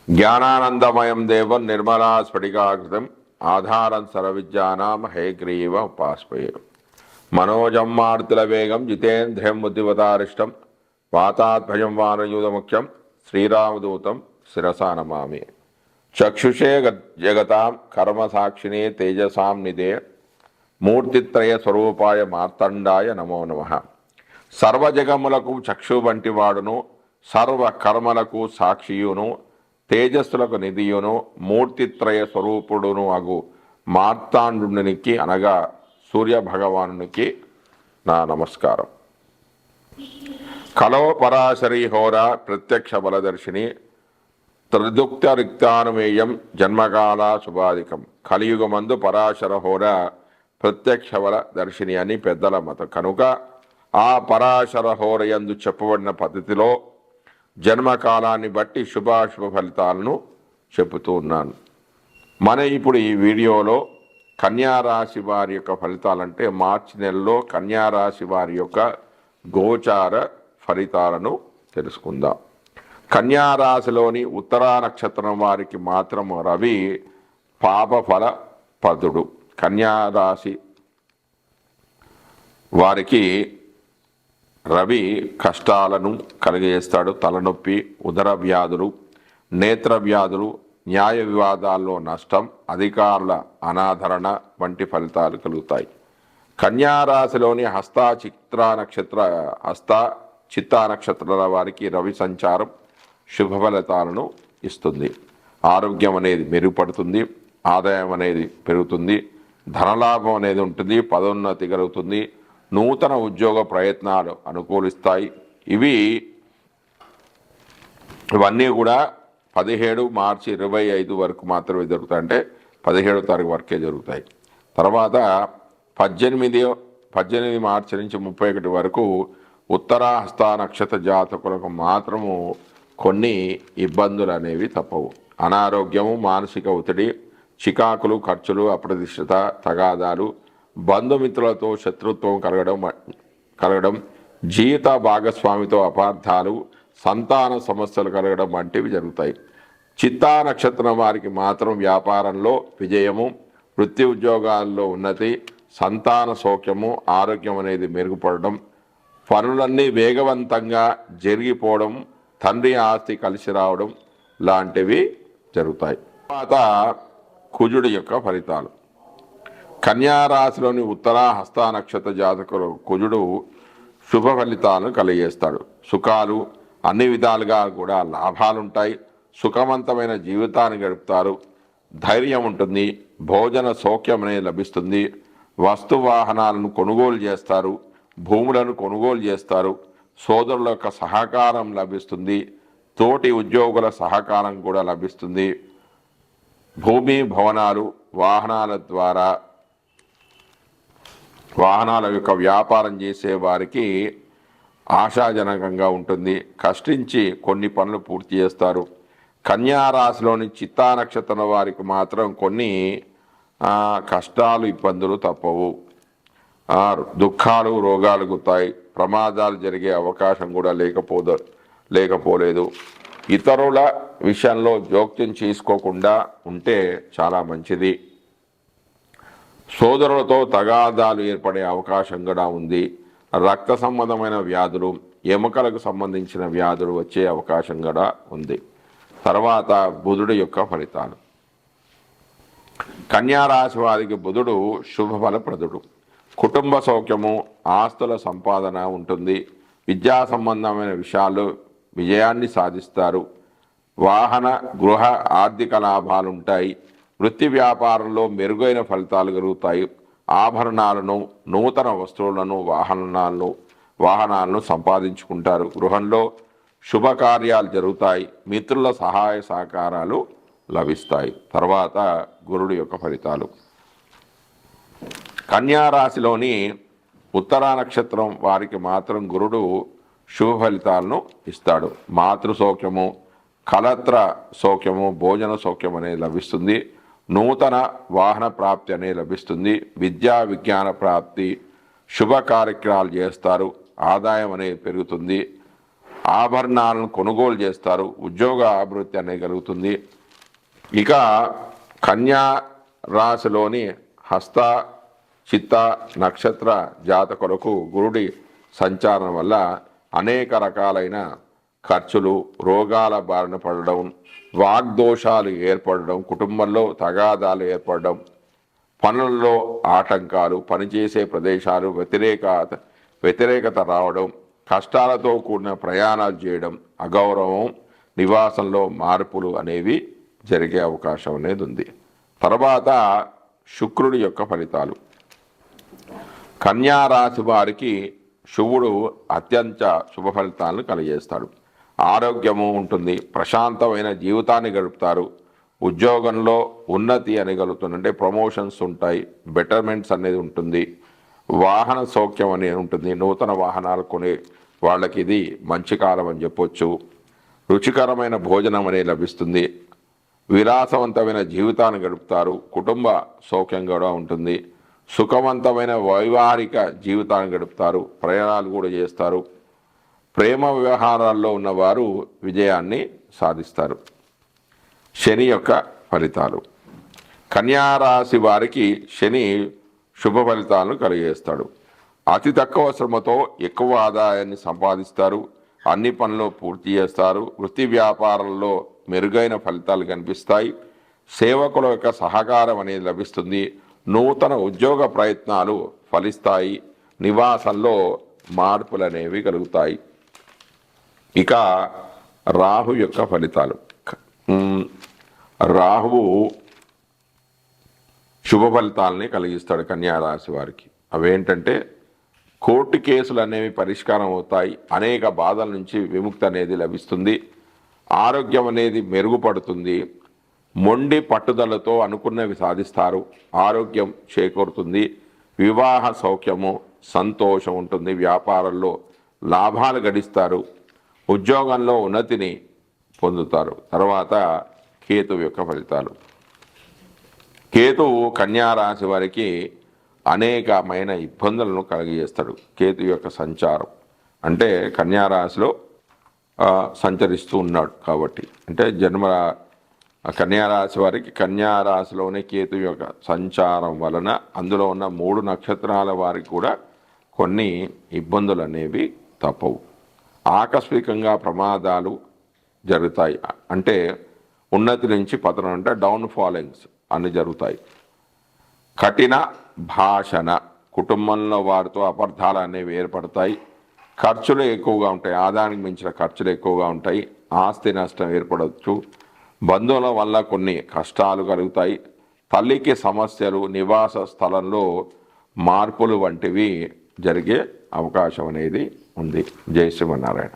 జ్ఞానానందమయం దేవం నిర్మలా స్ఫటికాకృతం ఆధారం సర్వవిద్యానాం హయగ్రీవ ఉపాస్మయే. మనోజం మారుతుల వేగం జితేంద్రియం బుద్ధివతారిష్టం వాతాత్మజం వానయూతముఖ్యం శ్రీరామదూతం శిరసా నమామి. చక్షుషే జగతాం కర్మసాక్షిణే తేజసాం నిదే మూర్తిత్రయ స్వరూపాయ మార్తండాయ నమో నమః. సర్వజగములకు చక్షు వంటివాడును, సర్వ కర్మలకు సాక్షియును, తేజస్సులకు నిధియును, మూర్తిత్రయ స్వరూపుడును అగు మార్తాండునికి అనగా సూర్య భగవానునికి నా నమస్కారం. కలో పరాశరీ హోర ప్రత్యక్ష బలదర్శిని త్రిదుక్త రిక్తానుమేయం జన్మకాల శుభాధికం. కలియుగమందు పరాశర హోర ప్రత్యక్ష బల దర్శిని అని పెద్దల మతం కనుక ఆ పరాశర హోరయందు చెప్పబడిన పద్ధతిలో జన్మకాలాన్ని బట్టి శుభాశుభ ఫలితాలను చెబుతూ ఉన్నాను. మన ఇప్పుడు ఈ వీడియోలో కన్యారాశి వారి యొక్క ఫలితాలంటే మార్చి నెలలో కన్యారాశి వారి యొక్క గోచార ఫలితాలను తెలుసుకుందాం. కన్యారాశిలోని ఉత్తరా నక్షత్రం వారికి మాత్రం రవి పాపఫల పదుడు. కన్యారాశి వారికి రవి కష్టాలను కలిగజేస్తాడు. తలనొప్పి, ఉదర వ్యాధులు, నేత్ర వ్యాధులు, న్యాయ వివాదాల్లో నష్టం, అధికారుల అనాదరణ వంటి ఫలితాలు కలుగుతాయి. కన్యారాశిలోని హస్త చిత్తా నక్షత్రాల వారికి రవి సంచారం శుభ ఫలితాలను ఇస్తుంది. ఆరోగ్యం అనేది మెరుగుపడుతుంది, ఆదాయం అనేది పెరుగుతుంది, ధనలాభం అనేది ఉంటుంది, పదోన్నతి కలుగుతుంది, నూతన ఉద్యోగ ప్రయత్నాలు అనుకూలిస్తాయి. ఇవన్నీ కూడా 17 మార్చి 25 వరకు మాత్రమే జరుగుతాయి. అంటే 17వ తారీఖు వరకే జరుగుతాయి. తర్వాత 18 మార్చి నుంచి 31 వరకు ఉత్తరా హస్త నక్షత్ర జాతకులకు మాత్రము కొన్ని ఇబ్బందులు అనేవి తప్పవు. అనారోగ్యము, మానసిక ఒత్తిడి, చికాకులు, ఖర్చులు, అప్రతిష్టత, తగాదాలు, బంధుమిత్రులతో శత్రుత్వం కలగడం, జీవిత భాగస్వామితో అపార్థాలు, సంతాన సమస్యలు కలగడం వంటివి జరుగుతాయి. చిత్తా నక్షత్రం వారికి మాత్రం వ్యాపారంలో విజయము, వృత్తి ఉద్యోగాల్లో ఉన్నతి, సంతాన సౌఖ్యము, ఆరోగ్యం అనేది మెరుగుపడడం, పనులన్నీ వేగవంతంగా జరిగిపోవడం, తండ్రి ఆస్తి కలిసి రావడం లాంటివి జరుగుతాయి. తర్వాత కుజుడి యొక్క ఫలితాలు. కన్యారాశిలోని ఉత్తరా హస్త నక్షత్ర జాతకులు కుజుడు శుభ ఫలితాలను కలిగజేస్తాడు. సుఖాలు, అన్ని విధాలుగా కూడా లాభాలుంటాయి. సుఖవంతమైన జీవితాన్ని గడుపుతారు. ధైర్యం ఉంటుంది. భోజన సౌఖ్యం అనేది లభిస్తుంది. వస్తు వాహనాలను కొనుగోలు చేస్తారు. భూములను కొనుగోలు చేస్తారు. సోదరుల యొక్క సహకారం లభిస్తుంది. తోటి ఉద్యోగుల సహకారం కూడా లభిస్తుంది. భూమి, భవనాలు, వాహనాల యొక్క వ్యాపారం చేసే వారికి ఆశాజనకంగా ఉంటుంది. కష్టించి కొన్ని పనులు పూర్తి చేస్తారు. కన్యారాశిలోని చిత్తా నక్షత్రం వారికి మాత్రం కొన్ని కష్టాలు, ఇబ్బందులు తప్పవు. దుఃఖాలు, రోగాలు గుతాయి. ప్రమాదాలు జరిగే అవకాశం కూడా లేకపోలేదు. ఇతరుల విషయంలో జోక్యం చేసుకోకుండా ఉంటే చాలా మంచిది. సోదరులతో తగాదాలు ఏర్పడే అవకాశం కూడా ఉంది. రక్త సంబంధమైన వ్యాధులు, ఎముకలకు సంబంధించిన వ్యాధులు వచ్చే అవకాశం కూడా ఉంది. తర్వాత బుధుడు యొక్క ఫలితాలు. కన్యారాశి వారికి బుధుడు శుభఫలప్రదుడు. కుటుంబ సౌఖ్యము, ఆస్తుల సంపాదన ఉంటుంది. విద్యా సంబంధమైన విషయాలు విజయాన్ని సాధిస్తారు. వాహన, గృహ, ఆర్థిక లాభాలు ఉంటాయి. వృత్తి వ్యాపారంలో మెరుగైన ఫలితాలు కలుగుతాయి. ఆభరణాలను, నూతన వస్తువులను, వాహనాలను సంపాదించుకుంటారు. గృహంలో శుభకార్యాలు జరుగుతాయి. మిత్రుల సహాయ సహకారాలు లభిస్తాయి. తర్వాత గురుడు యొక్క ఫలితాలు. కన్యారాశిలోని ఉత్తరా నక్షత్రం వారికి మాత్రం గురుడు శుభ ఫలితాలను ఇస్తాడు. మాతృ సౌఖ్యము, కలత్ర సౌఖ్యము, భోజన సౌఖ్యం అనేది లభిస్తుంది. నూతన వాహన ప్రాప్తి అనేది లభిస్తుంది. విద్యా విజ్ఞాన ప్రాప్తి, శుభ కార్యక్రమాలు చేస్తారు. ఆదాయం అనేది పెరుగుతుంది. ఆభరణాలను కొనుగోలు చేస్తారు, ఉద్యోగ అభివృద్ధి అనేది కలుగుతుంది. ఇక కన్యా రాశిలోని హస్త చిత్త నక్షత్ర జాతకులకు గురుడి సంచారం వల్ల అనేక రకాలైన ఖర్చులు, రోగాల బారిన పడడం, వాగ్దోషాలు ఏర్పడడం, కుటుంబంలో తగాదాలు ఏర్పడడం, పనుల్లో ఆటంకాలు, పనిచేసే ప్రదేశాలు వ్యతిరేకత రావడం, కష్టాలతో కూడిన ప్రయాణాలు చేయడం, అగౌరవం, నివాసంలో మార్పులు అనేవి జరిగే అవకాశం అనేది ఉంది. తర్వాత శుక్రుడి యొక్క ఫలితాలు. కన్యా రాశి వారికి శుభుడు అత్యంత శుభ ఫలితాలను కలిగజేస్తాడు. ఆరోగ్యము ఉంటుంది, ప్రశాంతమైన జీవితాన్ని గడుపుతారు, ఉద్యోగంలో ఉన్నతి అనేది కలుగుతుంది, అంటే ప్రమోషన్స్ ఉంటాయి, బెటర్మెంట్స్ అనేది ఉంటుంది, వాహన సౌఖ్యం అనేది ఉంటుంది, నూతన వాహనాలు కొనే వాళ్ళకి ఇది మంచి కాలం అని చెప్పొచ్చు. రుచికరమైన భోజనం అనేది లభిస్తుంది, విలాసవంతమైన జీవితాన్ని గడుపుతారు, కుటుంబ సౌఖ్యం కూడా ఉంటుంది, సుఖవంతమైన వైవాహిక జీవితాన్ని గడుపుతారు, ప్రయాణాలు కూడా చేస్తారు, ప్రేమ వ్యవహారాల్లో ఉన్నవారు విజయాన్ని సాధిస్తారు. శని యొక్క ఫలితాలు. కన్యారాశి వారికి శని శుభ ఫలితాలను కలిగజేస్తాడు. అతి తక్కువ శ్రమతో ఎక్కువ ఆదాయాన్ని సంపాదిస్తారు, అన్ని పనులు పూర్తి చేస్తారు, వృత్తి వ్యాపారాల్లో మెరుగైన ఫలితాలు కనిపిస్తాయి, సేవకుల యొక్క సహకారం అనేది లభిస్తుంది, నూతన ఉద్యోగ ప్రయత్నాలు ఫలిస్తాయి, నివాసంలో మార్పులు అనేవి కలుగుతాయి. ఇక రాహు యొక్క ఫలితాలు. రాహువు శుభ ఫలితాలని కలిగిస్తాడు కన్యారాశి వారికి. అవేంటంటే కోర్టు కేసులు అనేవి పరిష్కారం అవుతాయి, అనేక బాధల నుంచి విముక్తి అనేది లభిస్తుంది, ఆరోగ్యం అనేది మెరుగుపడుతుంది, మొండి పట్టుదలతో అనుకున్నవి సాధిస్తారు, ఆరోగ్యం చేకూరుతుంది, వివాహ సౌఖ్యము సంతోషం ఉంటుంది, వ్యాపారంలో లాభాలు గడిస్తారు, ఉద్యోగంలో ఉన్నతిని పొందుతారు. తర్వాత కేతువు యొక్క ఫలితాలు. కేతువు కన్యారాశి వారికి అనేకమైన ఇబ్బందులను కలిగజేస్తాడు. కేతు యొక్క సంచారం అంటే కన్యారాశిలో సంచరిస్తూ ఉన్నాడు కాబట్టి, అంటే కన్యారాశి వారికి కన్యారాశిలోనే కేతు యొక్క సంచారం వలన అందులో ఉన్న 3 నక్షత్రాల వారికి కూడా కొన్ని ఇబ్బందులు అనేవి తప్పవు. ఆకస్మికంగా ప్రమాదాలు జరుగుతాయి, అంటే ఉన్నతి నుంచి పతనం, అంటే డౌన్ ఫాలింగ్స్ అన్ని జరుగుతాయి. కఠిన భాషణ, కుటుంబంలో వారితో అపార్థాలు అనేవి ఏర్పడతాయి, ఖర్చులు ఎక్కువగా ఉంటాయి, ఆదాయానికి మించిన ఖర్చులు ఎక్కువగా ఉంటాయి, ఆస్తి నష్టం ఏర్పడవచ్చు, బంధువుల వల్ల కొన్ని కష్టాలు కలుగుతాయి, తల్లికి సమస్యలు, నివాస స్థలంలో మార్పులు వంటివి జరిగే అవకాశం అనేది ఉంది. జై శ్రీమన్నారాయణ.